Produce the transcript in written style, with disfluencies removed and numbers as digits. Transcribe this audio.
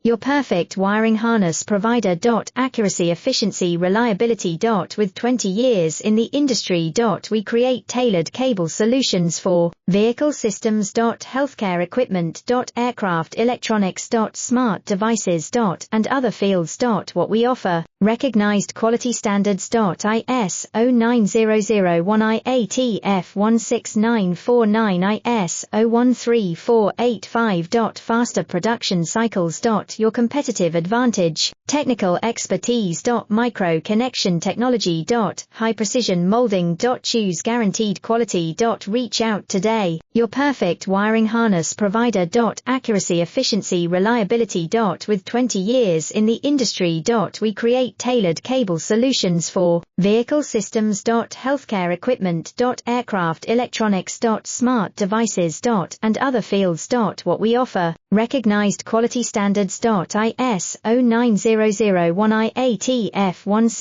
your perfect wiring harness provider. Accuracy, efficiency, reliability. With 20 years in the industry. We create tailored cable solutions for vehicle systems. Healthcare equipment. Aircraft electronics. Smart devices. And other fields. What we offer, recognized quality standards. ISO 9001 IATF 16949 ISO 13485. Faster production cycles. Your competitive advantage, technical expertise. Micro connection technology. High precision molding. Choose guaranteed quality. Reach out today, your perfect wiring harness provider. Accuracy, efficiency, reliability. With 20 years in the industry. We create tailored cable solutions for vehicle systems. Healthcare equipment. Aircraft electronics. Smart devices. And other fields. What we offer, recognized quality standards. ISO 9001 IATF 16